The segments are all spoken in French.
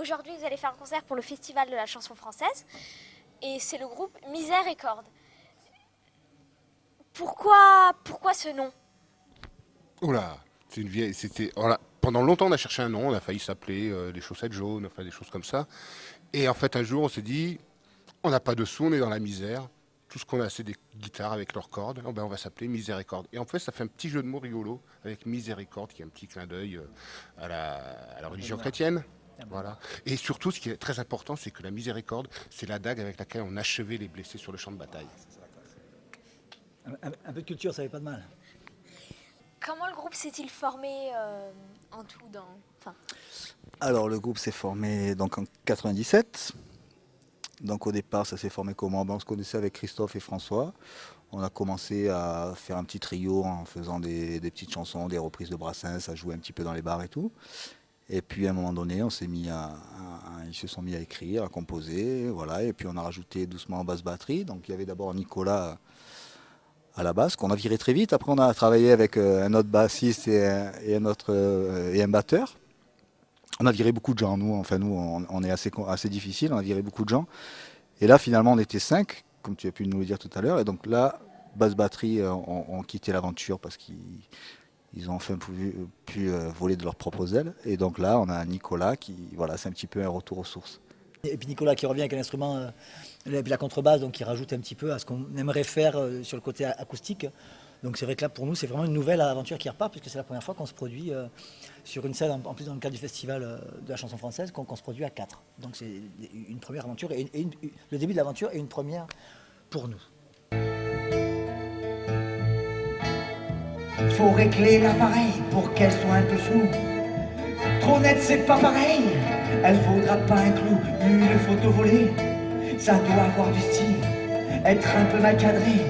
aujourd'hui, vous allez faire un concert pour le Festival de la chanson française. Et c'est le groupe Misère et Cordes. Pourquoi ce nom? Oula, c'est une vieille. Pendant longtemps, on a cherché un nom. On a failli s'appeler les chaussettes jaunes, enfin des choses comme ça. Et en fait, un jour, on s'est dit, on n'a pas de sous, on est dans la misère. Tout ce qu'on a, c'est des guitares avec leurs cordes. Oh ben, on va s'appeler Miséricorde. Et en fait, ça fait un petit jeu de mots rigolo avec Miséricorde, qui est un petit clin d'œil à la religion chrétienne. Voilà. Et surtout, ce qui est très important, c'est que la miséricorde, c'est la dague avec laquelle on achevait les blessés sur le champ de bataille. Un peu de culture, ça fait pas de mal. Comment le groupe s'est-il formé en tout Alors le groupe s'est formé donc en 97. Donc au départ, ça s'est formé comment? On se connaissait avec Christophe et François. On a commencé à faire un petit trio en faisant des petites chansons, des reprises de Brassens, à jouer un petit peu dans les bars et tout. Et puis à un moment donné, ils se sont mis à écrire, à composer, voilà. Et puis on a rajouté doucement en basse batterie. Donc il y avait d'abord Nicolas à la basse, qu'on a viré très vite. Après on a travaillé avec un autre bassiste et un batteur. On a viré beaucoup de gens, nous on est assez difficile, on a viré beaucoup de gens. Et là finalement on était 5, comme tu as pu nous le dire tout à l'heure. Et donc là, basse batterie ont quitté l'aventure parce qu'ils ont enfin pu voler de leurs propres ailes. Et donc là on a Nicolas qui, voilà, c'est un petit peu un retour aux sources. Et puis Nicolas qui revient avec un instrument, la contrebasse, donc qui rajoute un petit peu à ce qu'on aimerait faire sur le côté acoustique. Donc c'est vrai que là pour nous c'est vraiment une nouvelle aventure qui repart, puisque c'est la première fois qu'on se produit sur une scène, en plus dans le cadre du festival de la chanson française, qu'on se produit à 4. Donc c'est une première aventure, le début de l'aventure est une première pour nous. Faut régler l'appareil pour qu'elle soit un peu floue. Trop net c'est pas pareil, elle vaudra pas un clou. Une photo volée, ça doit avoir du style, être un peu mal cadré,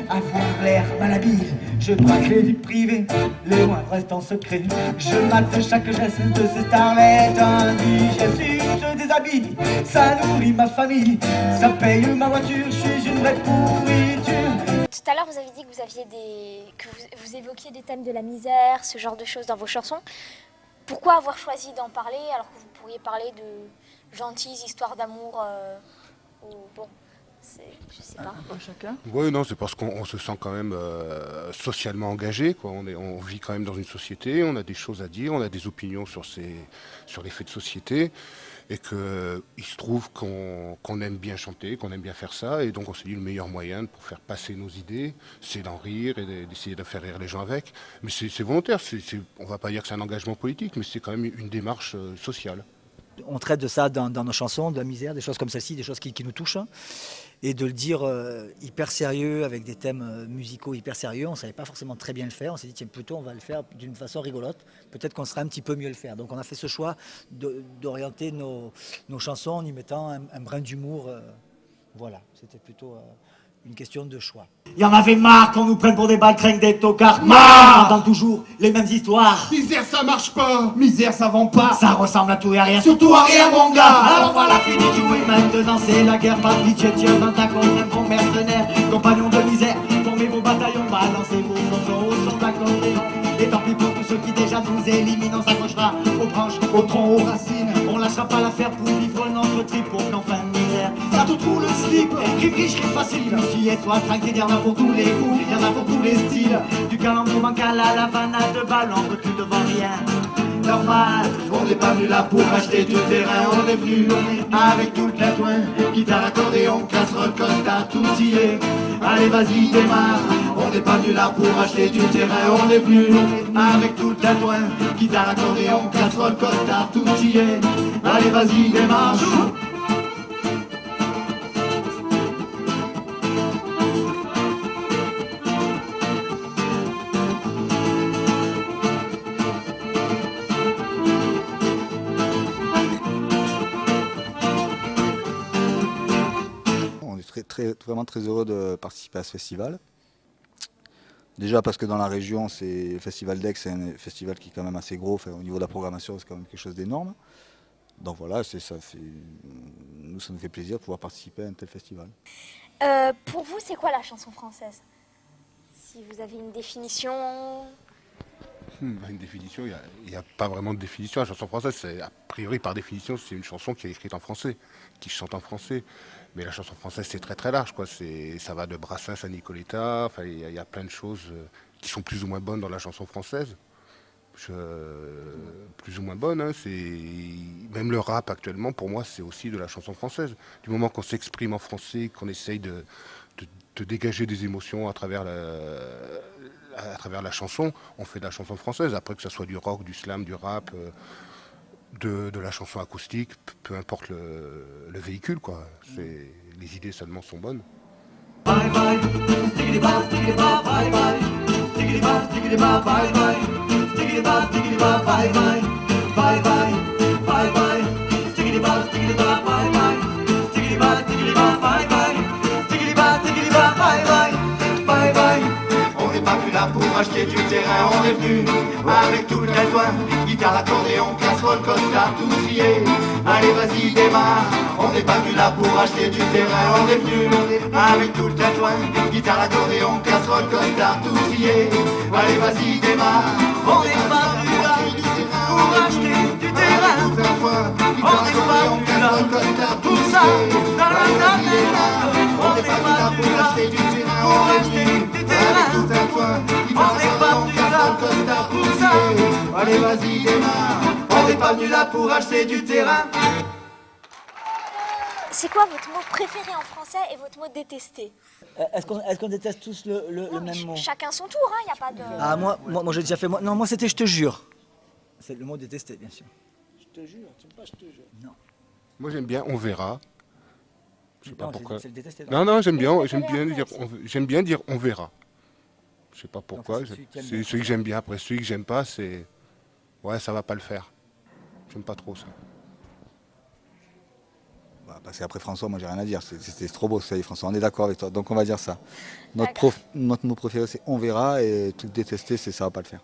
avoir l'air malhabile. Je braque les vies privées, les moindres restent en secret. Je mate chaque geste de ces starlettes indues. Je suis, je déshabille, ça nourrit ma famille, ça paye ma voiture, je suis une vraie pourriture. Tout à l'heure, vous avez dit que vous évoquiez des thèmes de la misère, ce genre de choses dans vos chansons. Pourquoi avoir choisi d'en parler alors que vous pourriez parler de gentilles histoires d'amour bon, je sais pas. Chacun. Oui, non, c'est parce qu'on se sent quand même socialement engagé, quoi. On vit quand même dans une société, on a des choses à dire, on a des opinions sur les faits de société, et qu'il se trouve qu'on aime bien chanter, qu'on aime bien faire ça, et donc on s'est dit le meilleur moyen pour faire passer nos idées, c'est d'en rire et d'essayer de faire rire les gens avec. Mais c'est volontaire, on va pas dire que c'est un engagement politique, mais c'est quand même une démarche sociale. On traite de ça dans nos chansons, de la misère, des choses comme celle-ci, des choses qui nous touchent. Et de le dire hyper sérieux, avec des thèmes musicaux hyper sérieux, on ne savait pas forcément très bien le faire. On s'est dit, tiens, plutôt on va le faire d'une façon rigolote. Peut-être qu'on sera un petit peu mieux le faire. Donc on a fait ce choix d'orienter nos chansons en y mettant un brin d'humour. Voilà, c'était plutôt une question de choix. Y en avait marre qu'on nous prenne pour des baltringues, des tocards. Marre d'entendre toujours les mêmes histoires. Misère ça marche pas, misère ça vend pas. Ça ressemble à tout et à rien, Surtout à rien mon gars. Alors voilà, fini de jouer, maintenant c'est la guerre. Pas de pitié, tiens, dans ta contre un bon mercenaire. Compagnons de misère, formez vos bataillons, balancez vos chansons au son d'accordéon. Et tant pis pour tous ceux qui déjà nous éliminent, on s'accrochera aux branches, aux troncs, aux racines. On lâchera pas l'affaire pour vivre notre trip pour qu'enfin misère. Ça tout trouve le slip, cri facile. Fille et toi tranquille, y'en a pour tous les goûts, y'en a pour tous les styles. Du calembour bancal à la vanade de balle, on recule devant rien. Normal, on n'est pas venu là pour acheter du terrain, on est venu avec toute la toin. Guitare, accordéon, casserole, costard, tout y est. Allez vas-y démarre, on n'est pas venu là pour acheter du terrain, on est venu avec toute la toin. Guitare, accordéon, casserole, costard, tout y est. Allez vas-y démarre. Vraiment très heureux de participer à ce festival. Déjà parce que dans la région, le festival d'Aix, c'est un festival qui est quand même assez gros. Enfin, au niveau de la programmation, c'est quand même quelque chose d'énorme. Donc voilà, ça nous fait plaisir de pouvoir participer à un tel festival. Pour vous, c'est quoi la chanson française? Si vous avez une définition? Une définition, il n'y a pas vraiment de définition. La chanson française, a priori, par définition, c'est une chanson qui est écrite en français, qui chante en français. Mais la chanson française, c'est très très large, quoi. Ça va de Brassens à Nicoletta. Enfin, il y a plein de choses qui sont plus ou moins bonnes dans la chanson française. Plus ou moins bonnes, hein. Même le rap actuellement, pour moi, c'est aussi de la chanson française. Du moment qu'on s'exprime en français, qu'on essaye de dégager des émotions à travers la chanson, on fait de la chanson française. Après, que ce soit du rock, du slam, du rap, de la chanson acoustique, peu importe le véhicule, quoi. Les idées seulement sont bonnes. Bye bye, stickity bop, bye bye, stickity bop, bye bye, stickity bop, bye bye, bye bye, bye bye, stickity bop, bye bye, stickity bop, bye bye, stickity bop, bye bye, bye bye. On n'est pas venu là pour acheter du terrain, on est venu avec tout le besoin, guitare, accordéon, casserole, costard, tout scié. Allez vas-y démarre, on n'est pas venu là pour acheter du terrain, on est venu avec tout le besoin, guitare, accordéon, casserole, costard, tout scié. Allez vas-y démarre, on n'est pas venu là pour acheter du terrain, on n'est pas venu là pour ça, on n'est pas venu là pour acheter du terrain, on n'est pas venu là pour ça. Allez vas-y démarre, on n'est pas venu là pour acheter du terrain. C'est quoi votre mot préféré en français et votre mot détesté? Est-ce qu'on déteste tous le Non, mais même mot? chacun son tour, il n'y a pas de... Ah, moi j'ai déjà fait. Non, moi c'était je te jure. C'est le mot détesté, bien sûr. Je te jure, tu me pas, je te jure. Non. Moi, j'aime bien on verra. Je sais pas Non, pourquoi. c'est le détesté. Non, j'aime bien, Et j'aime bien après dire, aussi. j'aime bien dire on verra. Je sais pas pourquoi. c'est celui que t'aimes C'est bien. celui que j'aime bien. Après, celui que j'aime pas, ouais, ça va pas le faire. J'aime pas trop ça. Bah, parce qu'après François, moi j'ai rien à dire. C'était trop beau ça, François. On est d'accord avec toi. Donc on va dire ça. Notre, D'accord. notre mot préféré c'est on verra et tout détesté c'est ça va pas le faire.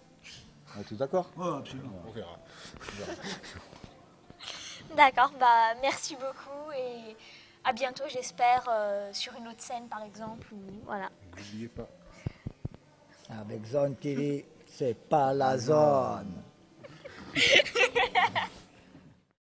On est tous d'accord? Oh, absolument. On verra. D'accord, bah merci beaucoup et à bientôt j'espère sur une autre scène par exemple. Voilà. N'oubliez pas. Avec Zone TV, c'est pas la zone.